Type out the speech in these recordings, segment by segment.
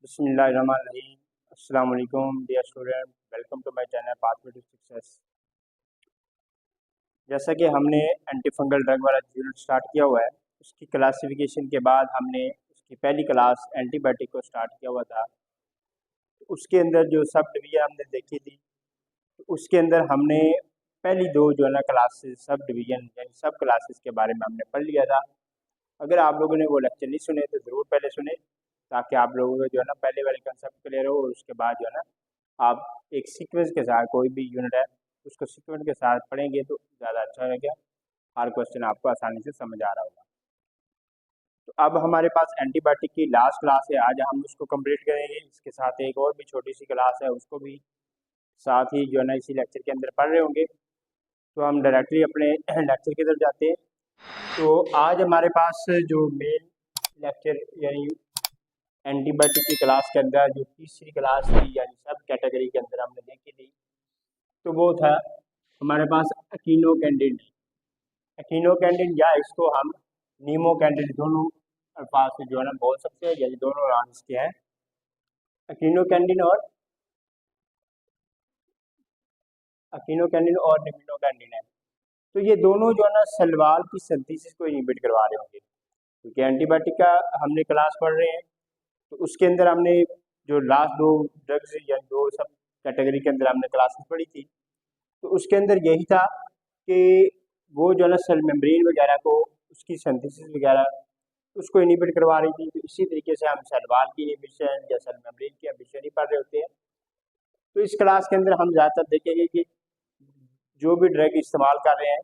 बिस्मिल्लाहिर्रहमानिर्रहीम। अस्सलाम वालेकुम dear student, welcome to my channel pathway to success. जैसा कि हमने एंटी फंगल ड्रग वाला यूनिट स्टार्ट किया हुआ है, उसकी क्लासिफिकेशन के बाद हमने उसकी पहली क्लास एंटीबायोटिक को स्टार्ट किया हुआ था। तो उसके अंदर जो सब डिवीजन हमने देखी थी, तो उसके अंदर हमने पहली दो जो है ना क्लासेस सब डिवीजन यानी सब क्लासेस के बारे में हमने पढ़ लिया था। अगर आप लोगों ने वो लेक्चर नहीं सुने तो ज़रूर पहले सुने, ताकि आप लोगों को जो है ना पहले वाले कंसेप्ट क्लियर हो, और उसके बाद जो है ना आप एक सीक्वेंस के साथ कोई भी यूनिट है उसको सीक्वेंस के साथ पढ़ेंगे तो ज़्यादा अच्छा रहेगा। हर क्वेश्चन आपको आसानी से समझ आ रहा होगा। तो अब हमारे पास एंटीबायोटिक की लास्ट क्लास है, आज हम उसको कंप्लीट करेंगे। इसके साथ एक और भी छोटी सी क्लास है, उसको भी साथ ही जो है ना इसी लेक्चर के अंदर पढ़ रहे होंगे। तो हम डायरेक्टली अपने लेक्चर की तरफ जाते हैं। तो आज हमारे पास जो मेन लेक्चर यानी एंटीबायोटिक की क्लास के अंदर जो तीसरी क्लास थी यानी सब कैटेगरी के अंदर हमने देखी थी, तो वो था हमारे पास अकीनोकैंडिड। अकीनोकैंडिड या इसको हम नीमोकैंडिड दोनों अल्फाज से जो है ना बोल सकते हैं, यानी दोनों नाम इसके हैं, अकीनोकैंडिड और निमिनोकैंडिड है। तो ये दोनों जो है ना सलवार की सिंथेसिस को इनहिबिट करवा रहे होंगे, क्योंकि एंटीबायोटिक का हमने क्लास पढ़ रहे हैं। तो उसके अंदर हमने जो लास्ट दो ड्रग्स या दो सब कैटेगरी के अंदर हमने क्लासेस पढ़ी थी, तो उसके अंदर यही था कि वो जो है ना सेल मेम्ब्रेन वगैरह को उसकी सिंथेसिस वगैरह उसको इनहिबिट करवा रही थी। तो इसी तरीके से हम सेल वॉल की इनहिबिशन या सेल मेम्ब्रेन की इनहिबिशन ही पढ़ रहे होते हैं। तो इस क्लास के अंदर हम ज़्यादातर देखेंगे कि जो भी ड्रग इस्तेमाल कर रहे हैं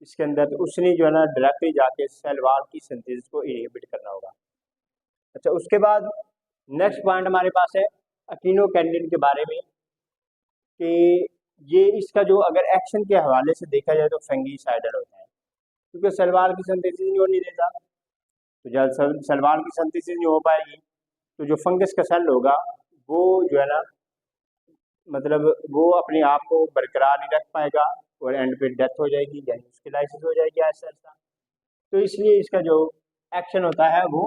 इसके अंदर, तो उसने जो है ना डायरेक्टली जाके सेल वॉल की सिंथेसिस को इनहिबिट करना होगा। अच्छा, उसके बाद नेक्स्ट पॉइंट हमारे पास है अकीनोकैंडिड के बारे में, कि ये इसका जो अगर एक्शन के हवाले से देखा जाए तो फंगीसाइडल होता है, क्योंकि सलवार की सिंथेसिस नहीं होने देता। तो जब सलवार की सिंथेसिस नहीं हो पाएगी तो जो फंगस का सेल होगा वो जो है ना मतलब वो अपने आप को बरकरार नहीं रख पाएगा और एंड पे डेथ हो जाएगी यानी उसकी लाइसिस हो जाएगी ऐसा ऐसा। तो इसलिए इसका जो एक्शन होता है वो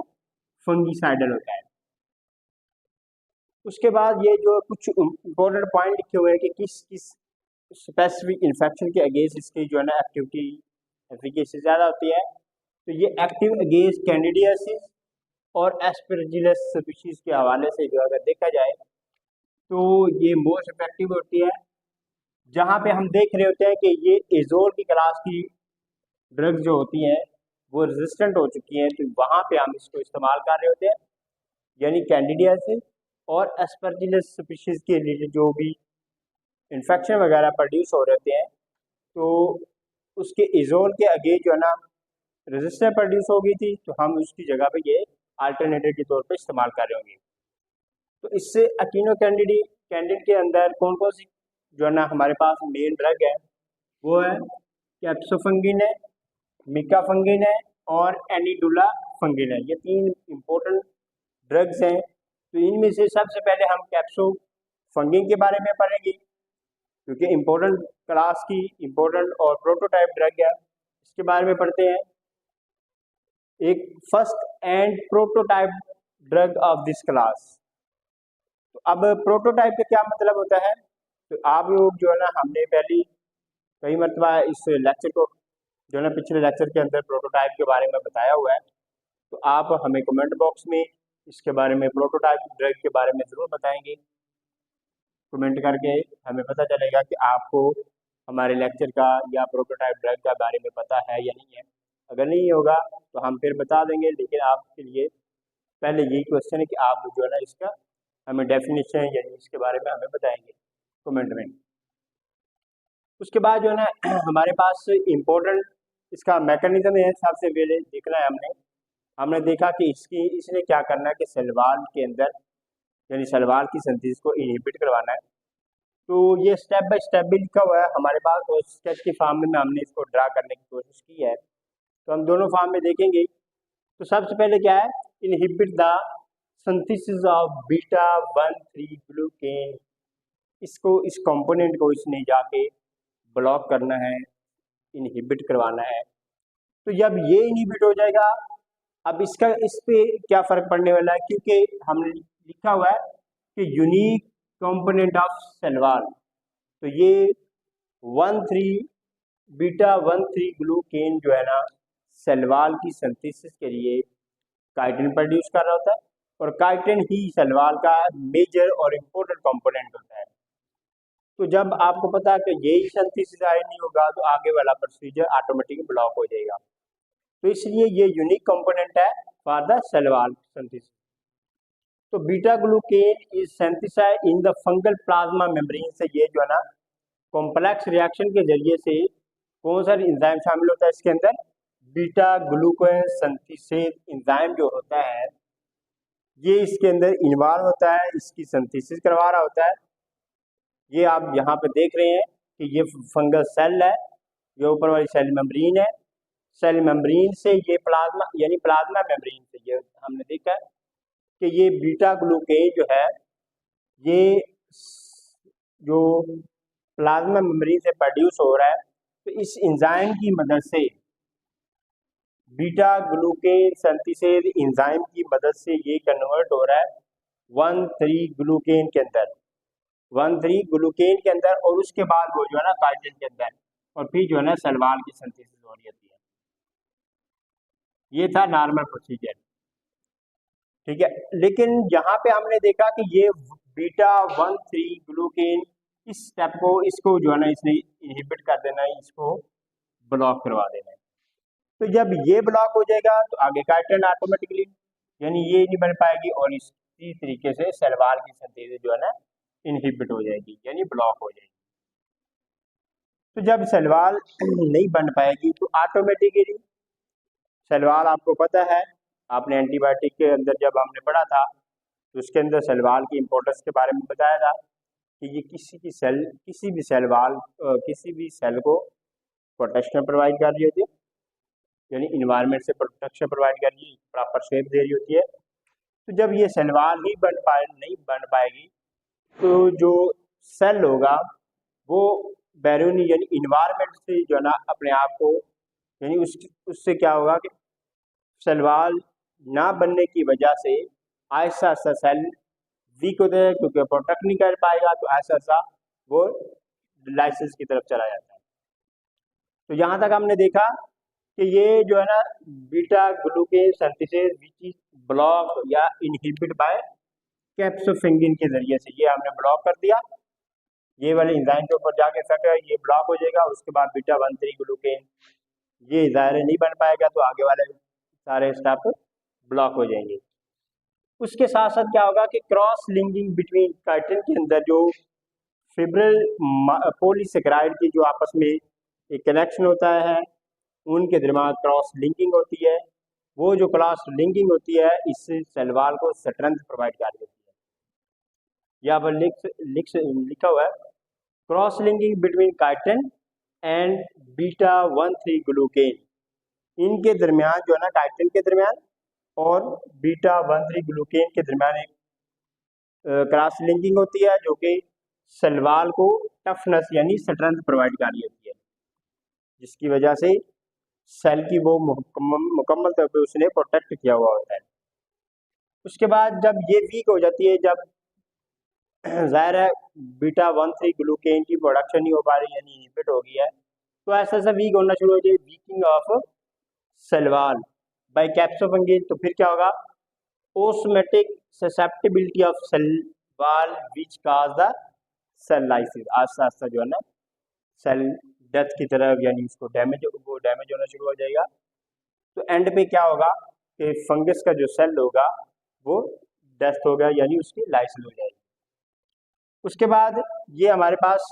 फंगीसाइडल होता है। उसके बाद ये जो कुछ इम्पोर्टेंट पॉइंट लिखे हुए हैं कि किस किस स्पेसिफिक इन्फेक्शन के अगेंस्ट इसकी जो है ना एक्टिविटी एफिकेसी ज़्यादा होती है। तो ये एक्टिव अगेंस्ट कैंडिडियासिस और एस्परजिलस स्पीशीज के हवाले से जो अगर देखा जाए तो ये मोस्ट इफेक्टिव होती है, जहाँ पे हम देख रहे होते हैं कि ये एजोल की क्लास की ड्रग्स जो होती हैं वो रेजिस्टेंट हो चुकी हैं, तो वहाँ पे हम इसको इस्तेमाल कर रहे होते हैं, यानी कैंडिडियासिस और एस्परजिलस स्पीशीज के लिए जो भी इन्फेक्शन वगैरह प्रोड्यूस हो रहे हैं, तो उसके इजोल के आगे जो है ना रेजिस्टेंस प्रोड्यूस हो गई थी, तो हम उसकी जगह पे ये अल्टरनेटिव के तौर पे इस्तेमाल कर रहे होंगे। तो इससे अकीनो कैंडिड के अंदर कौन कौन सी जो है ना हमारे पास मेन ड्रग है, वो है कैप्सोफंगिन है, मिकाफंगिन है और एनिडुला फंगिन है। ये तीन इम्पोर्टेंट ड्रग्स हैं। तो इनमें से सबसे पहले हम कैप्सोफंगिन के बारे में पढ़ेंगे, क्योंकि इम्पोर्टेंट क्लास की इम्पोर्टेंट और प्रोटोटाइप ड्रग है, इसके बारे में पढ़ते हैं। एक first and prototype drug of this class. तो अब प्रोटोटाइप का क्या मतलब होता है, तो आप लोग जो है ना हमने पहली कई मरतबा इस लेक्चर को जो है ना पिछले लेक्चर के अंदर प्रोटोटाइप के बारे में बताया हुआ है। तो आप हमें कमेंट बॉक्स में इसके बारे में प्रोटोटाइप ड्रग के बारे में ज़रूर बताएंगे, कमेंट करके हमें पता चलेगा कि आपको हमारे लेक्चर का या प्रोटोटाइप ड्रग के बारे में पता है या नहीं है। अगर नहीं होगा तो हम फिर बता देंगे, लेकिन आपके लिए पहले यही क्वेश्चन है कि आप जो है ना इसका हमें डेफिनेशन यानी इसके बारे में हमें बताएंगे कमेंट में। उसके बाद जो है ना हमारे पास इम्पोर्टेंट इसका मैकेनिज्म है, सबसे पहले देखना है हमने देखा कि इसने क्या करना है कि सलवार के अंदर यानी सलवार की सिंथेसिस को इनहिबिट करवाना है। तो ये स्टेप बाय स्टेप भी लिखा हुआ है हमारे पास, और स्केच की फॉर्म में हमने इसको ड्रा करने की कोशिश की है। तो हम दोनों फॉर्म में देखेंगे। तो सबसे पहले क्या है, inhibit the synthesis of beta 1,3 glucan. इसको इस कंपोनेंट को इसने जाके ब्लॉक करना है, इनहिबिट करवाना है। तो जब ये इनहिबिट हो जाएगा, अब इसका इस पे क्या फ़र्क पड़ने वाला है, क्योंकि हमने लिखा हुआ है कि यूनिक कंपोनेंट ऑफ सेलवाल, तो ये 1,3 बीटा 1,3 ग्लूकेन जो है ना सेलवाल की सिंथेसिस के लिए काइटिन प्रोड्यूस कर रहा होता है, और काइटिन ही सेलवाल का मेजर और इम्पोर्टेंट कंपोनेंट होता है। तो जब आपको पता है कि यही सिंथेसिस नहीं होगा तो आगे वाला प्रोसीजर ऑटोमेटिकली ब्लॉक हो जाएगा, तो इसलिए ये यूनिक कंपोनेंट है फॉर द सेलवाल सिंथेसिस। तो beta glucan is synthesized in the fungal plasma membrane से, ये जो है ना कॉम्प्लेक्स रिएक्शन के जरिए से कौन सा एंजाइम शामिल होता है इसके अंदर, बीटा ग्लूकेन सिंथेसेस एंजाइम जो होता है ये इसके अंदर इन्वॉल्व होता है, इसकी सिंथेसिस करवा रहा होता है। ये आप यहाँ पे देख रहे हैं कि ये फंगल सेल है, ये ऊपर वाली सेल मेम्ब्रेन है, सेल मेम्ब्रेन से ये प्लाज्मा यानी प्लाज्मा मेम्ब्रेन से ये हमने देखा है कि ये बीटा ग्लूकेन जो है ये जो प्लाज्मा मेम्ब्रेन से प्रोड्यूस हो रहा है, तो इस एंजाइम की मदद से बीटा ग्लूकेन सिंथेसेस एंजाइम की मदद से ये कन्वर्ट हो रहा है 1,3 ग्लूकेन के अंदर, 1,3 ग्लूकेन के अंदर, और उसके बाद वो जो है ना काइटिन के अंदर, और फिर जो है ना सेलवाल की सिंथेसिस हो रही होती है। ये था नॉर्मल प्रोसीजर, ठीक है। लेकिन यहाँ पे हमने देखा कि ये बीटा 1,3 ग्लूकेन इस स्टेप को इसको जो है ना इसने इनहिबिट कर देना है, इसको ब्लॉक करवा देना है। तो जब ये ब्लॉक हो जाएगा तो आगे काइटिन ऑटोमेटिकली यानी ये नहीं बन पाएगी, और इसी तरीके से सेलवाल की सिंथेसिस जो है ना इनहिबिट हो जाएगी यानी ब्लॉक हो जाएगी। तो जब सेलवाल नहीं बन पाएगी तो ऑटोमेटिकली सेलवाल, आपको पता है आपने एंटीबायोटिक के अंदर जब हमने पढ़ा था तो उसके अंदर सेलवाल की इंपॉर्टेंस के बारे में बताया था कि ये किसी भी सेल को प्रोटेक्शन प्रोवाइड कर रही होती है, यानी इन्वायरमेंट से प्रोटेक्शन प्रोवाइड कर रही है, प्रॉपर शेप दे रही होती है। तो जब ये सेलवाल ही नहीं बन पाएगी तो जो सेल होगा वो बैरूनी यानी इन्वायरमेंट से जो है ना अपने आप को यानी उससे क्या होगा कि सेलवाल ना बनने की वजह से ऐसा ऐसा सेल वीक होता है, क्योंकि प्रोटेक्ट नहीं कर पाएगा तो ऐसा ऐसा वो लाइसेंस की तरफ चला जाता है। तो यहाँ तक हमने देखा कि ये जो है ना beta glucan synthesis which is block या इनहिबिट बाय कैप्सोफिंगिन के जरिए से ये हमने ब्लॉक कर दिया, ये वाले एंजाइम के ऊपर जाके इफेक्ट है, ये ब्लॉक हो जाएगा। उसके बाद बीटा 1,3 ग्लूकेन ये ज़ाहिर नहीं बन पाएगा तो आगे वाले सारे स्टेप ब्लॉक हो जाएंगे। उसके साथ साथ क्या होगा कि क्रॉस लिंकिंग बिटवीन काइटिन के अंदर जो फिब्रिल पॉलीसेकेराइड की जो आपस में एक कनेक्शन होता है उनके दरमियान क्रॉस लिंकिंग होती है, वो जो क्रॉस लिंकिंग होती है इससे सेलवाल को स्ट्रेंथ प्रोवाइड कर देती है। यहाँ पर लिखा हुआ है cross linking between chitin and beta 1,3 glucan, इनके दरमियान जो है ना काइटिन के दरमियान और बीटा 1,3 ग्लूकेन के दरमियान एक क्रॉस लिंकिंग होती है जो कि सेलवाल को टफनेस यानी स्ट्रेंथ प्रोवाइड कर रही होती है, जिसकी वजह से सेल की वो मुकम्मल तौर पे उसने प्रोटेक्ट किया हुआ होता है। उसके बाद जब ये वीक हो जाती है, जब ज़ाहिर है बीटा 1,3 ग्लूकेन की प्रोडक्शन नहीं हो पा रही यानी इनहिबिट हो गई है, तो ऐसा ऐसा वीक होना शुरू हो जाए, weakening of cell wall by caspofungin. तो फिर क्या होगा, osmotic susceptibility of cell wall which cause the cell lysis, आस्ता आस्ता जो है ना सेल डेथ की तरफ यानी उसको डैमेज होना शुरू हो जाएगा। तो एंड पे क्या होगा कि फंगस का जो सेल होगा वो डेथ होगा यानी उसकी लाइसिस हो जाएगी। उसके बाद ये हमारे पास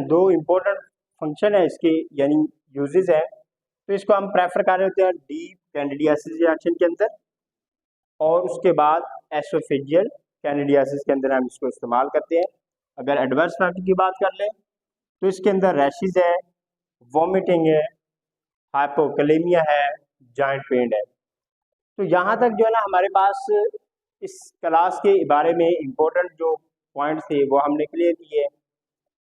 दो इम्पोर्टेंट फंक्शन है इसके यानी यूजेस है, तो इसको हम प्रेफर कर रहे होते हैं डीप कैंडिडियासिस रिएक्शन के अंदर, और उसके बाद एसोफेजियल कैंडिडियासिस के अंदर हम इसको इस्तेमाल करते हैं। अगर एडवर्स फैक्टर की बात कर लें तो इसके अंदर रैशेस है, वॉमिटिंग है, हाइपोकलेमिया है, जॉइंट पेन है। तो यहाँ तक जो है ना हमारे पास इस क्लास के बारे में इम्पोर्टेंट जो पॉइंट्स थे वो हमने क्लियर किए,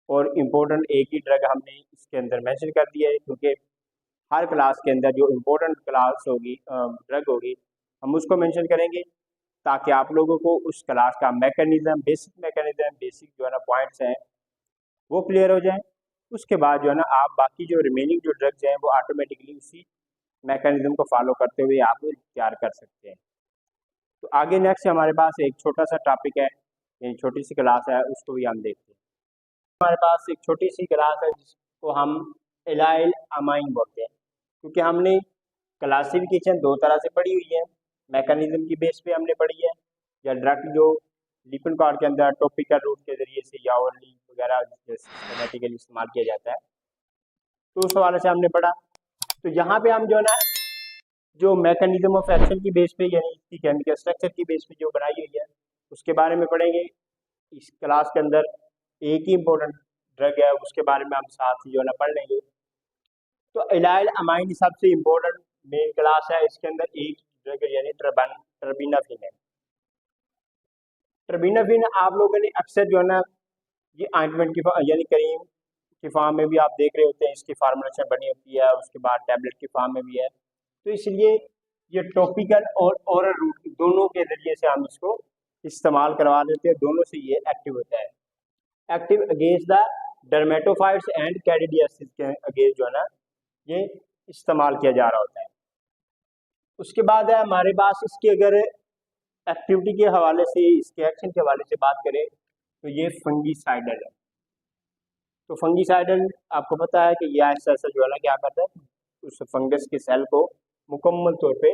और इम्पोर्टेंट एक ही ड्रग हमने इसके अंदर मेंशन कर दिया है, क्योंकि हर क्लास के अंदर जो इम्पोर्टेंट क्लास होगी ड्रग होगी हम उसको मेंशन करेंगे ताकि आप लोगों को उस क्लास का मैकेनिज्म, बेसिक जो है ना पॉइंट्स हैं वो क्लियर हो जाए। उसके बाद जो है ना आप बाकी जो रिमेनिंग जो ड्रग्स हैं वो ऑटोमेटिकली उसी मैकेनिज्म को फॉलो करते हुए आप तैयार कर सकते हैं। तो आगे नेक्स्ट हमारे पास एक छोटा सा टॉपिक है, ये छोटी सी क्लास है, उसको भी हम देखते हैं। हमारे पास एक छोटी सी क्लास है जिसको हम एलाइल अमाइन बोलते हैं, क्योंकि हमने क्लासिफिकेशन दो तरह से पढ़ी हुई है। मैकेनिज्म की बेस पे हमने पढ़ी है, या डायरेक्ट जो लिपिड कार्ड के अंदर टॉपिकल रूट के जरिए से या ओरली वगैरह सिस्टमेटिकली इस्तेमाल किया जाता है, तो उस हवाले से हमने पढ़ा। तो यहाँ पे हम जो है ना जो मैकेनिज्म ऑफ एक्शन की बेस पे यानी इसकी केमिकल स्ट्रक्चर की बेस पे जो बनाई हुई है उसके बारे में पढ़ेंगे। इस क्लास के अंदर एक ही इम्पोर्टेंट ड्रग है, उसके बारे में हम साथ ही जो है ना पढ़ लेंगे। तो एलाइल अमाइन सबसे इम्पोर्टेंट मेन क्लास है, इसके अंदर एक ड्रग यानी टर्बिनाफिन है। टर्बिनाफिन आप लोगों ने अक्सर जो है ना ये ऑइंटमेंट की यानी क्रीम की फॉर्म में भी आप देख रहे होते हैं, इसकी फार्मूलेशन बनी होती है, उसके बाद टैबलेट की फॉर्म में भी है। तो इसलिए ये टॉपिकल और ओरल रूट दोनों के जरिए से हम इसको इस्तेमाल करवा देते हैं, दोनों से ये एक्टिव होता है। Active against the dermatophytes and candidiasis के अगेंस्ट जो है ना ये इस्तेमाल किया जा रहा होता है। उसके बाद है हमारे पास इसकी अगर एक्टिविटी के हवाले से, इसके एक्शन के हवाले से बात करें तो ये फंगीसाइडल है। तो फंगीसाइडल आपको पता है कि यह ऐसा जो है ना क्या करता है, उस फंगस के सेल को मुकम्मल तौर पे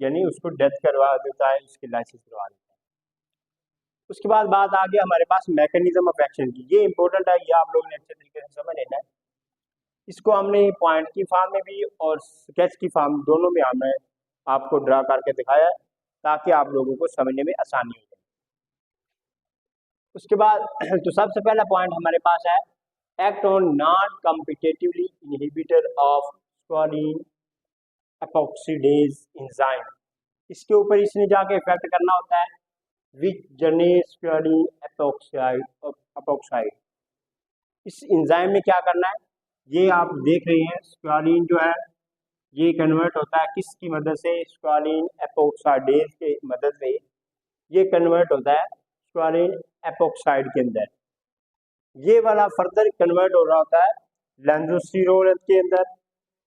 यानी उसको डेथ करवा देता है, उसकी लाइसिस करवा देता है। उसके बाद बात आ गई हमारे पास मैकेनिज्म ऑफ एक्शन की। ये इंपॉर्टेंट है, ये आप लोगों ने अच्छे तरीके से समझ लेना है। इसको हमने पॉइंट की फॉर्म में भी और स्केच की फॉर्म दोनों में हमें आपको ड्रा करके दिखाया है, ताकि आप लोगों को समझने में आसानी हो जाए। उसके बाद तो सबसे पहला पॉइंट हमारे पास है act on non competitively inhibitor of squalene epoxidase enzyme. इसके ऊपर इसने जाके इफेक्ट करना होता है विच जर्नेज स्क्वालिन एपॉक्साइड। इस एंजाइम ने क्या करना है, ये आप देख रहे हैं स्क्वालिन जो है ये कन्वर्ट होता है किसकी मदद से, स्क्वालिन एपॉक्साइडेज की मदद से ये कन्वर्ट होता है स्क्वालिन एपॉक्साइड के अंदर। ये वाला फर्दर कन्वर्ट हो रहा होता है लेंजोस्टिरोल के अंदर,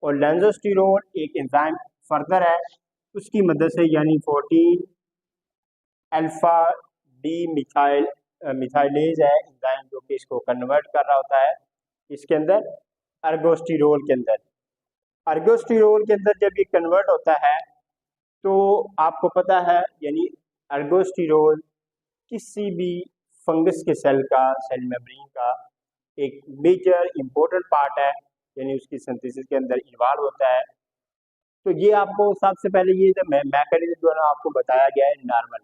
और लेंजोस्टिरोल एक एंजाइम फर्दर है उसकी मदद से यानी 14 अल्फा डी मिथाइलेज है एंजाइम जो कि इसको कन्वर्ट कर रहा होता है इसके अंदर अर्गोस्टिरोल के अंदर। अर्गोस्टिरोल के अंदर जब ये कन्वर्ट होता है तो आपको पता है यानी अर्गोस्टिरोल किसी भी फंगस के सेल का, सेल मेम्ब्रेन का एक मेजर इंपॉर्टेंट पार्ट है, यानी उसकी सिंथेसिस के अंदर इन्वॉल्व होता है। तो ये आपको सबसे पहले ये जो मैकेनिज्म जो है ना आपको बताया गया है नॉर्मल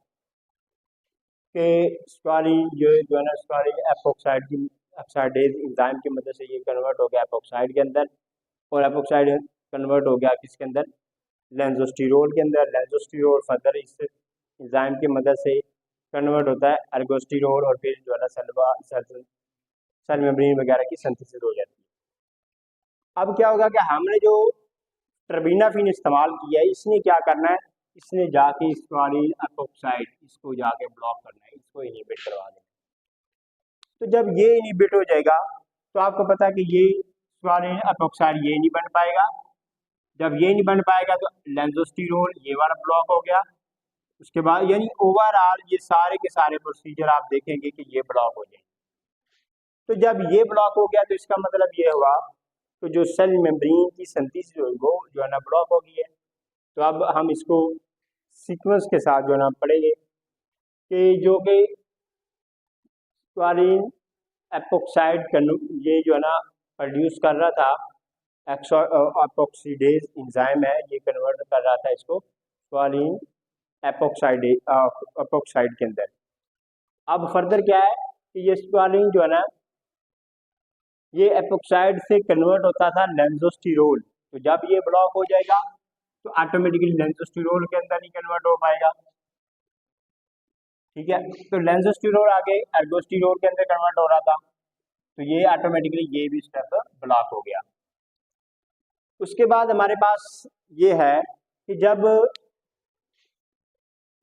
के स्क्वालिन जो है ना स्क्वालिन एपॉक्साइड की एपॉक्साइडेज एंजाइम की मदद से ये कन्वर्ट हो गया एपॉक्साइड के अंदर, और एपॉक्साइड कन्वर्ट हो गया किसके अंदर, लेंजोस्टिरोल के अंदर। लेंजोस्टिरोल फर्दर इस एंजाइम की मदद से कन्वर्ट होता है अर्गोस्टिरोल, और फिर जो है ना सेल मेम्ब्रेन वगैरह की सिंथेसिस हो जाती है। अब क्या होगा कि हमने जो टर्बिनाफिन इस्तेमाल किया है इसने क्या करना है, इसने जाके स्क्वालिन एपॉक्साइड इसको जाके ब्लॉक करना है, इसको इनहिबिट करवा देना। तो जब ये इनहिबिट हो जाएगा तो आपको पता है कि ये स्क्वालिन एपॉक्साइड ये नहीं बन पाएगा। जब ये नहीं बन पाएगा तो लेंजोस्टिरोल ये वाला ब्लॉक हो गया। उसके बाद यानी ओवरऑल ये सारे के सारे प्रोसीजर आप देखेंगे कि ये ब्लॉक हो जाएंगे। तो जब ये ब्लॉक हो गया तो इसका मतलब ये हुआ तो जो सेल मेम्ब्रेन की सिंथेसिस वो जो है ना ब्लॉक हो गई है। तो अब हम इसको सीक्वेंस के साथ जो है ना पढ़ेंगे कि जो कि स्क्वालिन एपॉक्साइड ये जो है ना प्रोड्यूस कर रहा था, एपॉक्सीडेज एंजाइम है ये कन्वर्ट कर रहा था इसको स्क्वालिन एपॉक्साइड के अंदर। अब फर्दर क्या है कि ये स्क्वालिन जो है ना ये एपॉक्साइड से कन्वर्ट होता था लेंजोस्टिरोल। तो जब ये ब्लॉक हो जाएगा तो ऑटोमेटिकली लेंजोस्टिरोल के अंदर ही कन्वर्ट हो पाएगा, ठीक है। तो लेंजोस्टिरोल आगे अर्गोस्टिरोल के अंदर कन्वर्ट हो रहा था, तो ये ऑटोमेटिकली ये भी स्टेप ब्लॉक हो गया। उसके बाद हमारे पास ये है कि जब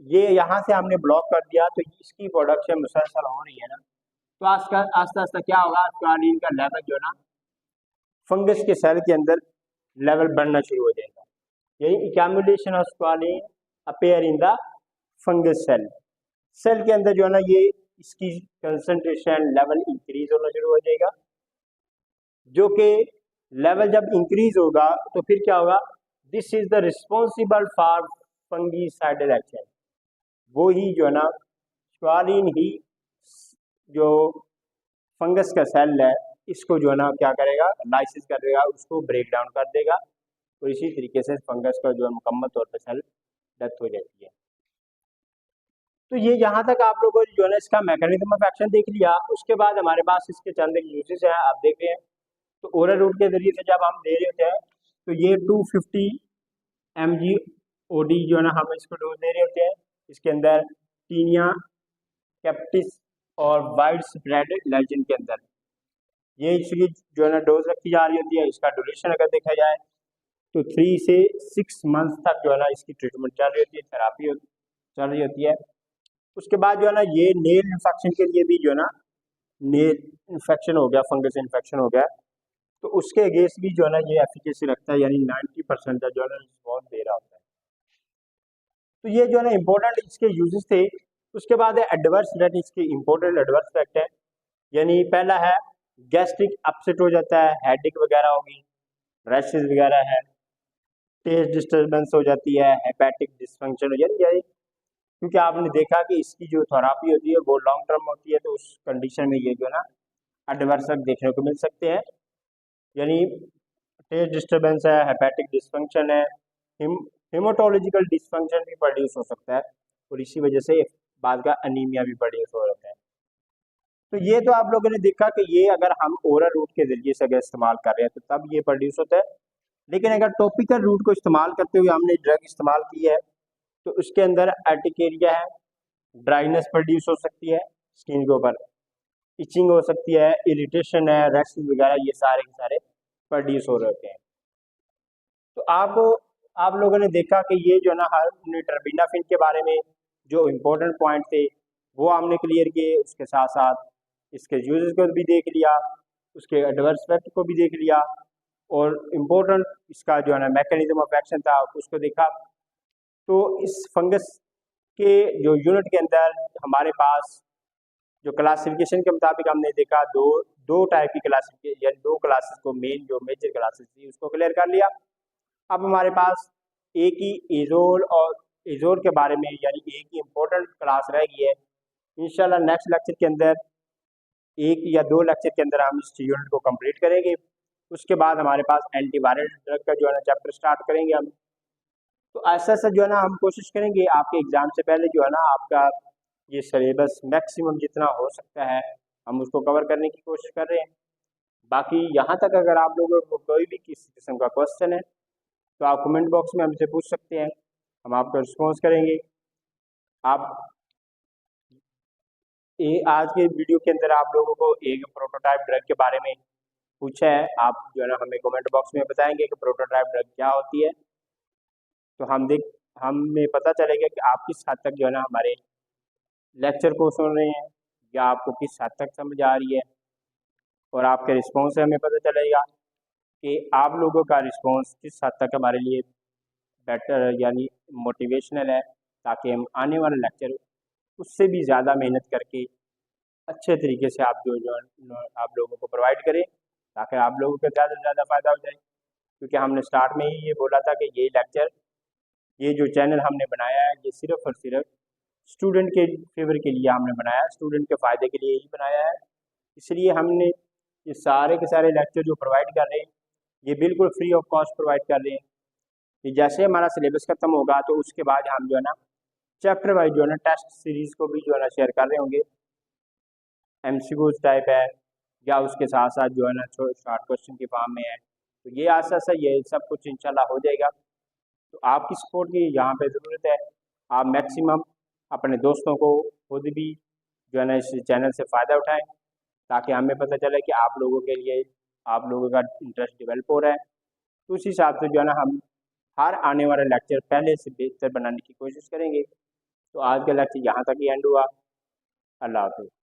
ये यहाँ से हमने ब्लॉक कर दिया तो इसकी प्रोडक्शन मुसलसल हो रही है ना, तो आस्ता आस्ता क्या होगा, स्क्वालिन का लेवल जो है ना फंगस के सेल के अंदर लेवल बढ़ना शुरू हो जाएगा। यही accumulation of squalene appear in the fungus cell. Cell के अंदर जो है ना ये इसकी कंसंट्रेशन लेवल इंक्रीज होना शुरू हो जाएगा, जो कि लेवल जब इंक्रीज होगा तो फिर क्या होगा, this is the responsible for fungicidal action. वो ही जो है ना स्क्वालिन ही जो फंगस का सेल है इसको जो है ना क्या करेगा, लाइसिस कर देगा, उसको ब्रेक डाउन कर देगा, और इसी तरीके से फंगस का जो है मुकम्मल तौर पर सेल डेथ हो जाती है। तो ये यहाँ तक आप लोगों ने जो है ना इसका मैकेनिज्म ऑफ एक्शन देख लिया। उसके बाद हमारे पास इसके चंद यूजेस हैं, आप देख रहे हैं। तो ओरल रूट के जरिए से जब हम दे रहे होते हैं तो ये 250 mg OD जो है ना हम इसको डोज दे रहे होते हैं। इसके अंदर टीनिया कैप्टिस और वाइड स्प्रेड लेजन के अंदर ये इसकी जो है ना डोज रखी जा रही होती है। इसका ड्यूरेशन अगर देखा जाए तो 3 से 6 मंथ तक जो है ना इसकी ट्रीटमेंट चल रही होती है, थेरापी चल रही होती है। उसके बाद जो है ना ये नेल इन्फेक्शन के लिए भी जो है ना नेल इन्फेक्शन हो गया, फंगस इन्फेक्शन हो गया, तो उसके अगेंस्ट भी जो है ना ये एफिकेसी रखता है, यानी 90% का जो है ना रिस्पॉन्स दे रहा होता है। तो ये जो है ना इम्पोर्टेंट इसके यूजेस थे। उसके बाद है एडवर्स इफेक्ट, इसके इम्पोर्टेंट एडवर्स इफेक्ट है। यानी पहला है गैस्ट्रिक अपसेट हो जाता है, हेडेक वगैरह होगी, रैशेज वगैरह है, टेस्ट डिस्टर्बेंस हो जाती है, हेपेटिक डिसफंक्शन हो जाती है। क्योंकि आपने देखा कि इसकी जो थेरापी होती है वो लॉन्ग टर्म होती है, तो उस कंडीशन में ये जो है ना एडवर्स इफेक्ट देखने को मिल सकते हैं। यानी टेस्ट डिस्टर्बेंस है, हेपेटिक डिसफंक्शन है, हेमाटोलॉजिकल डिसफंक्शन भी प्रोड्यूस हो सकता है, और इसी वजह से बाद का अनीमिया भी प्रोड्यूस हो जाता है। तो ये तो आप लोगों ने देखा कि ये अगर हम ओरल रूट के जरिए से अगर इस्तेमाल कर रहे हैं तो तब ये प्रोड्यूस होता है। लेकिन अगर टॉपिकल रूट को इस्तेमाल करते हुए हमने ड्रग इस्तेमाल की है तो उसके अंदर अर्टिकेरिया है, ड्राइनेस प्रोड्यूस हो सकती है स्किन के ऊपर, इचिंग हो सकती है, इरिटेशन है, रैशेस वगैरह, ये सारे के सारे प्रोड्यूस हो रहे होते हैं। तो आप लोगों ने देखा कि ये जो ना हमने टर्बिनाफिन के बारे में जो इम्पोर्टेंट पॉइंट थे वो हमने क्लियर किए, उसके साथ साथ इसके यूजेस को भी देख लिया, उसके एडवर्स इफेक्ट को भी देख लिया, और इम्पोर्टेंट इसका जो है ना मैकेनिज्म ऑफ एक्शन था उसको देखा। तो इस फंगस के जो यूनिट के अंदर हमारे पास जो क्लासिफिकेशन के मुताबिक हमने देखा दो टाइप की क्लासिफिकेशन, यानी दो क्लासेस को मेन जो मेजर क्लासेस थी उसको क्लियर कर लिया। अब हमारे पास एक ही एजोल और एजोल के बारे में यानी एक ही इम्पोर्टेंट क्लास रह गई है। इंशाल्लाह नेक्स्ट लेक्चर के अंदर एक या दो लेक्चर के अंदर हम इस यूनिट को कंप्लीट करेंगे। उसके बाद हमारे पास एंटीवायरल ड्रग का जो है ना चैप्टर स्टार्ट करेंगे हम। तो ऐसा ऐसा जो है ना हम कोशिश करेंगे आपके एग्ज़ाम से पहले जो है ना आपका ये सिलेबस मैक्सिमम जितना हो सकता है हम उसको कवर करने की कोशिश कर रहे हैं। बाकी यहाँ तक अगर आप लोगों को कोई भी किसी किस्म का क्वेश्चन है तो आप कमेंट बॉक्स में हमसे पूछ सकते हैं, हम आपका रिस्पॉन्स करेंगे। आप आज के वीडियो के अंदर आप लोगों को एक प्रोटोटाइप ड्रग के बारे में पूछा है, आप जो है ना हमें कमेंट बॉक्स में बताएंगे कि प्रोटोटाइप ड्रग क्या होती है। तो हमें पता चलेगा कि आप किस हद तक जो है ना हमारे लेक्चर को सुन रहे हैं या आपको किस हद तक समझ आ रही है, और आपके रिस्पॉन्स से हमें पता चलेगा कि आप लोगों का रिस्पॉन्स किस हद तक हमारे लिए बेटर यानी मोटिवेशनल है, ताकि हम आने वाला लेक्चर उससे भी ज़्यादा मेहनत करके अच्छे तरीके से आप जो आप लोगों को प्रोवाइड करें, ताकि आप लोगों को ज़्यादा से ज़्यादा फ़ायदा हो जाए। क्योंकि हमने स्टार्ट में ही ये बोला था कि ये लेक्चर, ये जो चैनल हमने बनाया है ये सिर्फ़ और सिर्फ स्टूडेंट के फेवर के लिए हमने बनाया है, स्टूडेंट के फ़ायदे के लिए ही बनाया है। इसलिए हमने ये सारे के सारे लेक्चर जो प्रोवाइड कर रहे हैं ये बिल्कुल फ्री ऑफ कॉस्ट प्रोवाइड कर रहे हैं। कि जैसे हमारा सिलेबस ख़त्म होगा तो उसके बाद हम जो है ना चैप्टर वाइज जो है ना टेस्ट सीरीज़ को भी जो है ना शेयर कर रहे होंगे, MCQs टाइप है या उसके साथ साथ जो है ना शॉर्ट क्वेश्चन की फॉर्म में है। तो ये आसा सा ये सब कुछ इंशाल्लाह हो जाएगा। तो आपकी सपोर्ट की यहाँ पे ज़रूरत है। आप मैक्सिमम अपने दोस्तों को खुद भी जो है ना इस चैनल से फ़ायदा उठाएं, ताकि हमें पता चले कि आप लोगों के लिए आप लोगों का इंटरेस्ट डेवलप हो रहा है। तो उस हिसाब से जो है ना हम हर आने वाला लेक्चर पहले से बेहतर बनाने की कोशिश करेंगे। तो आज का लेक्चर यहाँ तक ही एंड हुआ। अल्लाह हाफिज़।